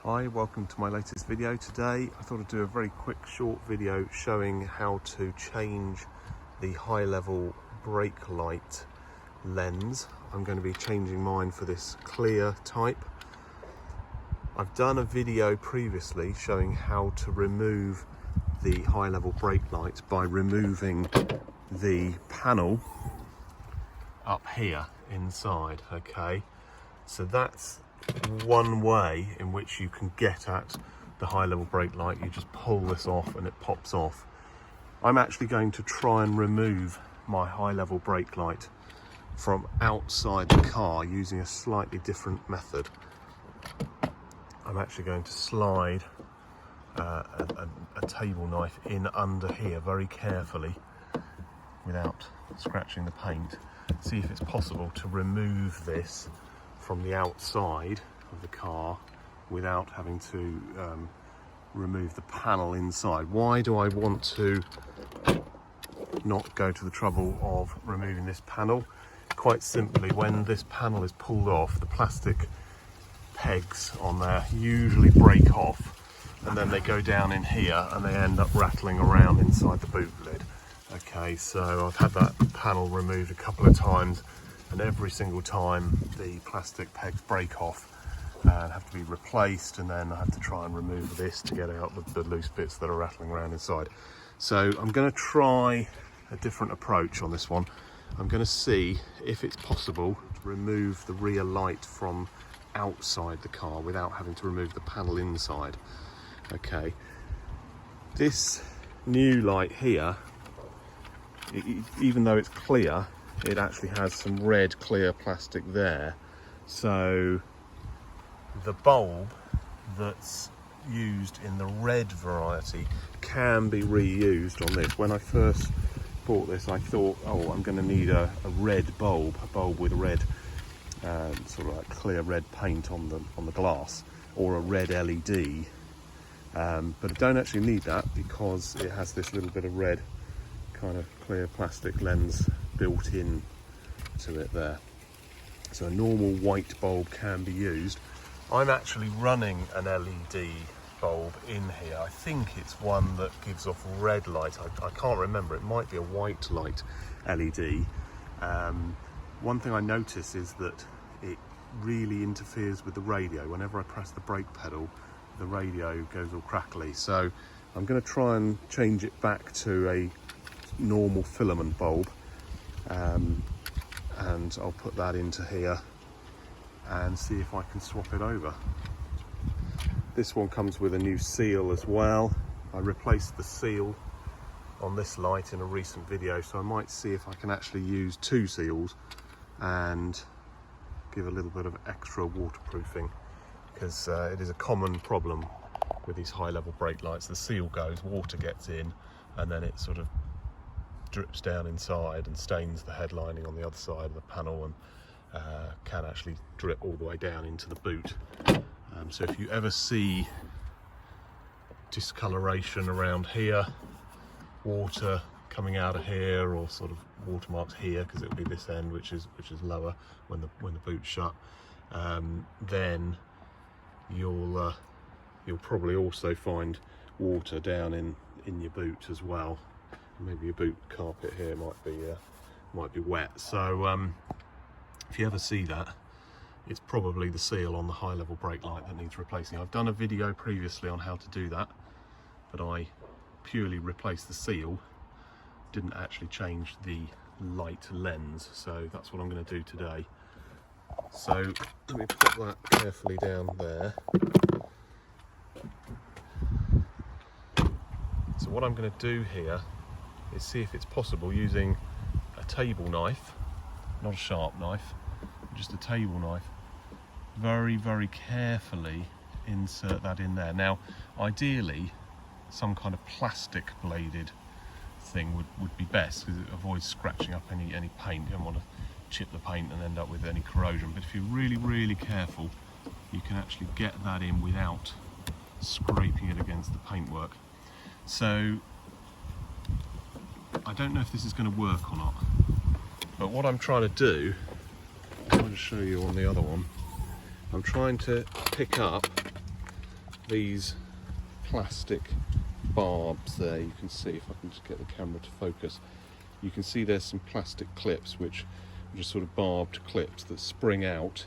Hi, welcome to my latest video. Today I thought I'd do a very quick short video showing how to change the high level brake light lens. I'm going to be changing mine for this clear type. I've done a video previously showing how to remove the high level brake lights by removing the panel up here inside. Okay, so that's one way in which you can get at the high level brake light. You just pull this off and it pops off. I'm actually going to try and remove my high level brake light from outside the car using a slightly different method. I'm actually going to slide a table knife in under here very carefully without scratching the paint. See if it's possible to remove this from the outside of the car without having to remove the panel inside. Why do I want to not go to the trouble of removing this panel? Quite simply, when this panel is pulled off, the plastic pegs on there usually break off and then they go down in here and they end up rattling around inside the boot lid. Okay, so I've had that panel removed a couple of times, and every single time the plastic pegs break off and have to be replaced, and then I have to try and remove this to get out the loose bits that are rattling around inside. So I'm going to try a different approach on this one. I'm going to see if it's possible to remove the rear light from outside the car without having to remove the panel inside. Okay, this new light here, even though it's clear, it actually has some red clear plastic there. So the bulb that's used in the red variety can be reused on this. When I first bought this, I thought, oh, I'm going to need a red bulb, a bulb with red sort of like clear red paint on the glass, or a red LED, but I don't actually need that because it has this little bit of red kind of clear plastic lens built in to it there. So a normal white bulb can be used. I'm actually running an LED bulb in here. I think it's one that gives off red light. I can't remember, it might be a white light LED. One thing I notice is that it really interferes with the radio. Whenever I press the brake pedal, the radio goes all crackly. So I'm going to try and change it back to a normal filament bulb, and I'll put that into here and see if I can swap it over. This one comes with a new seal as well. I replaced the seal on this light in a recent video, so I might see if I can actually use two seals and give a little bit of extra waterproofing, because it is a common problem with these high level brake lights. The seal goes, water gets in, and then it sort of drips down inside and stains the head lining on the other side of the panel, and can actually drip all the way down into the boot. So if you ever see discoloration around here, water coming out of here, or sort of watermarks here, because it'll be this end which is lower when the boot's shut, then you'll probably also find water down in your boot as well. Maybe your boot carpet here might be wet. So if you ever see that, it's probably the seal on the high level brake light that needs replacing. I've done a video previously on how to do that, but I purely replaced the seal, didn't actually change the light lens, so that's what I'm going to do today. So let me put that carefully down there. So what I'm going to do here is see if it's possible, using a table knife, not a sharp knife, just a table knife, very, very carefully insert that in there. Now, ideally, some kind of plastic bladed thing would be best, because it avoids scratching up any paint. You don't want to chip the paint and end up with any corrosion. But if you're really, really careful, you can actually get that in without scraping it against the paintwork. So I don't know if this is going to work or not, but what I'm trying to do, I'm trying to show you on the other one, I'm trying to pick up these plastic barbs there. You can see, if I can just get the camera to focus, you can see there's some plastic clips which are just sort of barbed clips that spring out.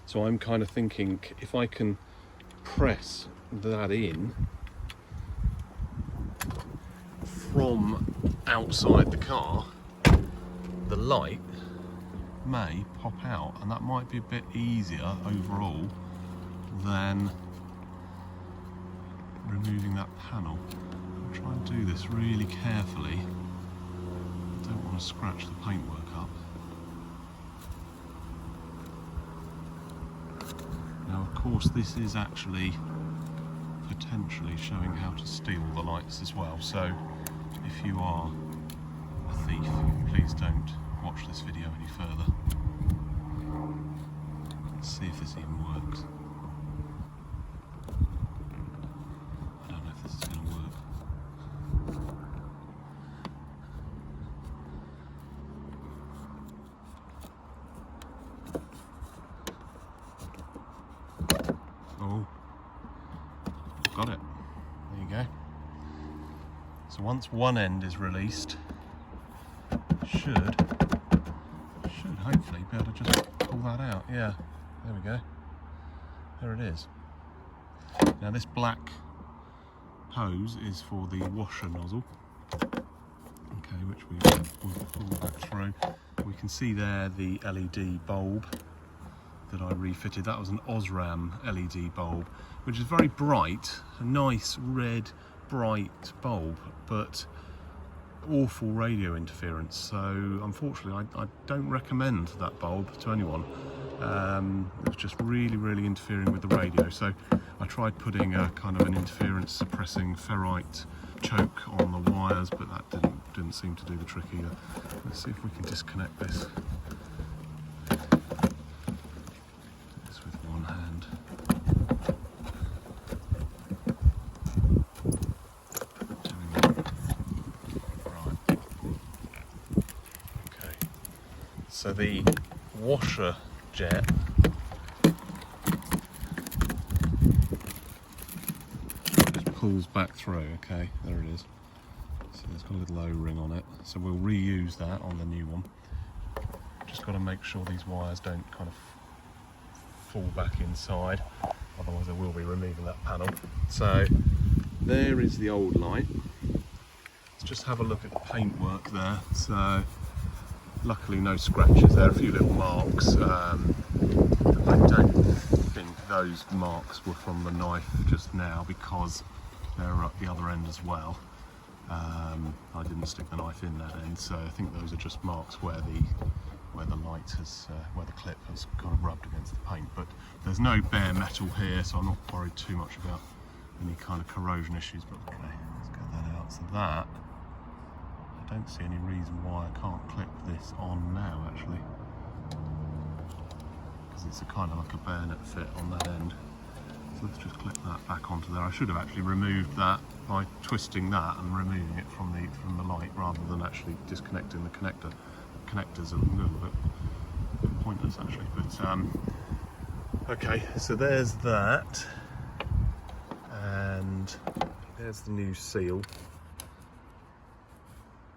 So I'm kind of thinking, if I can press that in from outside the car, the light may pop out, and that might be a bit easier overall than removing that panel. I'll try and do this really carefully. I don't want to scratch the paintwork up. Now, of course, this is actually potentially showing how to steal the lights as well, so if you are a thief, please don't watch this video any further. Let's see if this even works. I don't know if this is going to work. Oh, got it. There you go. So once one end is released, should hopefully be able to just pull that out. Yeah, there we go. There it is. Now this black hose is for the washer nozzle, okay, which we will pull back through. We can see there the LED bulb that I refitted. That was an Osram LED bulb, which is very bright, a nice red bright bulb, but awful radio interference. So unfortunately I don't recommend that bulb to anyone. It was just really interfering with the radio, so I tried putting a kind of an interference suppressing ferrite choke on the wires, but that didn't seem to do the trick either. Let's see if we can disconnect this. This with one hand. So the washer jet just pulls back through, okay, there it is. So there's got a little O-ring on it, so we'll reuse that on the new one. Just got to make sure these wires don't kind of fall back inside, otherwise I will be removing that panel. So there is the old light. Let's just have a look at the paintwork there. So luckily no scratches there, a few little marks. I don't think those marks were from the knife just now, because they're at the other end as well. I didn't stick the knife in that end, so I think those are just marks where the light has, where the clip has kind of rubbed against the paint. But there's no bare metal here, so I'm not worried too much about any kind of corrosion issues. But okay, let's get that out. So that, I don't see any reason why I can't clip this on now, actually, because it's a kind of like a bayonet fit on that end. So let's just clip that back onto there. I should have actually removed that by twisting that and removing it from the light, rather than actually disconnecting the connector. The connector's a little bit pointless actually, but okay, so there's that, and there's the new seal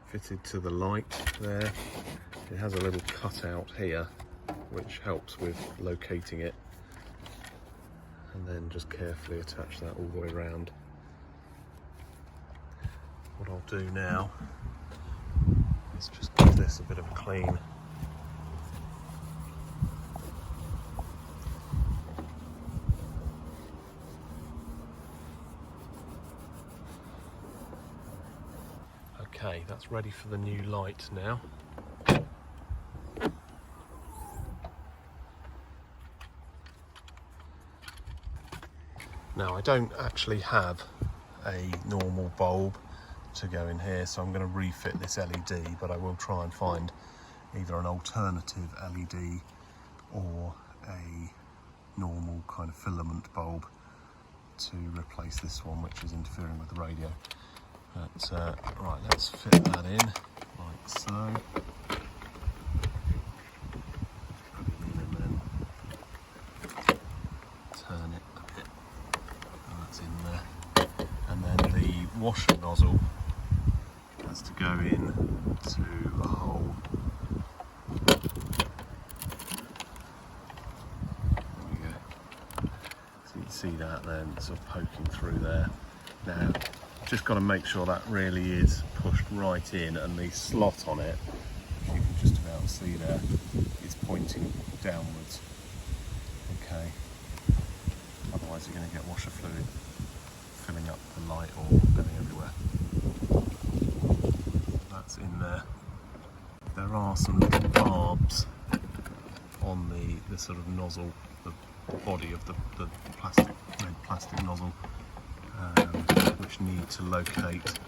fitted to the light there. It has a little cutout here which helps with locating it, and then just carefully attach that all the way around. What I'll do now is just give this a bit of a clean. Okay, that's ready for the new light now. Now, I don't actually have a normal bulb to go in here, so I'm going to refit this LED, but I will try and find either an alternative LED or a normal kind of filament bulb to replace this one, which is interfering with the radio. But, right, let's fit that in like so. Put it in and then turn it a bit. washer nozzle has to go in to a hole. There we go. So you can see that then sort of poking through there. Now, just got to make sure that really is pushed right in, and the slot on it, you can just about see there, is pointing downwards. Okay. Otherwise you're going to get washer fluid filling up the light or going everywhere. That's in there. There are some little barbs on the sort of nozzle, the body of the red plastic nozzle, which need to locate.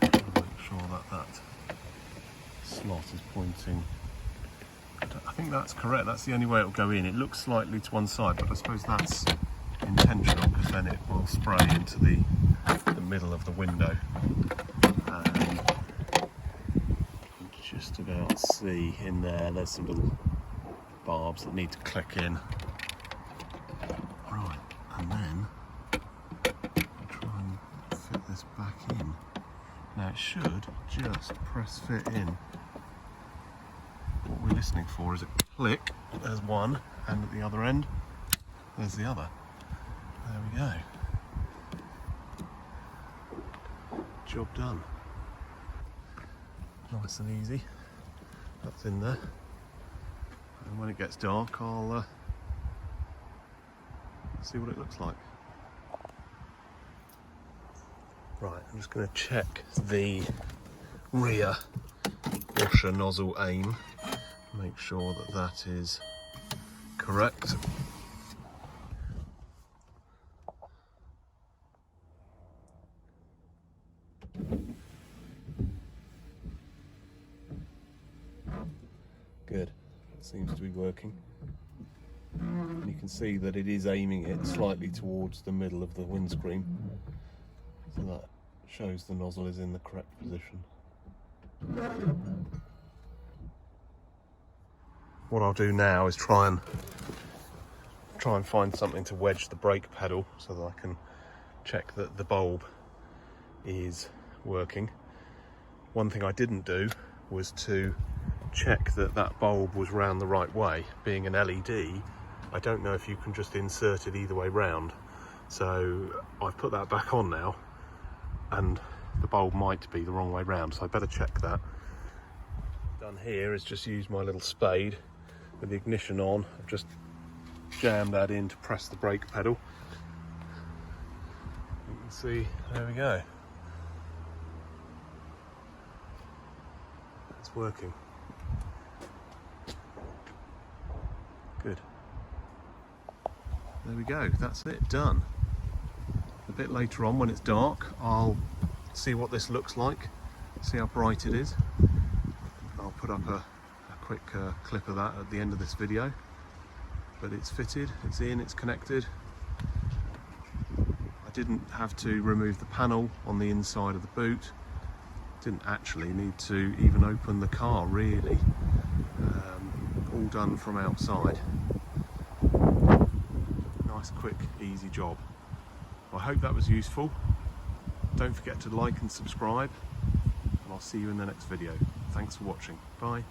Make sure that slot is pointing. I think that's correct. That's the only way it will go in. It looks slightly to one side, but I suppose that's intentional because then it will spray into the middle of the window. You can just about see in there, there's some little barbs that need to click in. Right, and then I'll try and fit this back in. Now it should just press fit in. What we're listening for is a click. There's one, and at the other end, there's the other. There we go. Job done. Nice and easy. That's in there. And when it gets dark, I'll see what it looks like. Right, I'm just going to check the rear washer nozzle aim. Make sure that that is correct. Good, it seems to be working. And you can see that it is aiming it slightly towards the middle of the windscreen. So that shows the nozzle is in the correct position. What I'll do now is try and find something to wedge the brake pedal so that I can check that the bulb is working. One thing I didn't do was to check that that bulb was round the right way. Being an LED, I don't know if you can just insert it either way round. So I've put that back on now, and the bulb might be the wrong way round, so I better check that. Done here is just use my little spade with the ignition on. I've just jammed that in to press the brake pedal. You can see, there we go. It's working. Good. There we go, that's it, done. A bit later on when it's dark, I'll see what this looks like, see how bright it is. I'll put up a quick clip of that at the end of this video. But it's fitted, it's in, it's connected. I didn't have to remove the panel on the inside of the boot. Didn't actually need to even open the car, really. All done from outside. Nice, quick, easy job. I hope that was useful. Don't forget to like and subscribe, and I'll see you in the next video. Thanks for watching. Bye.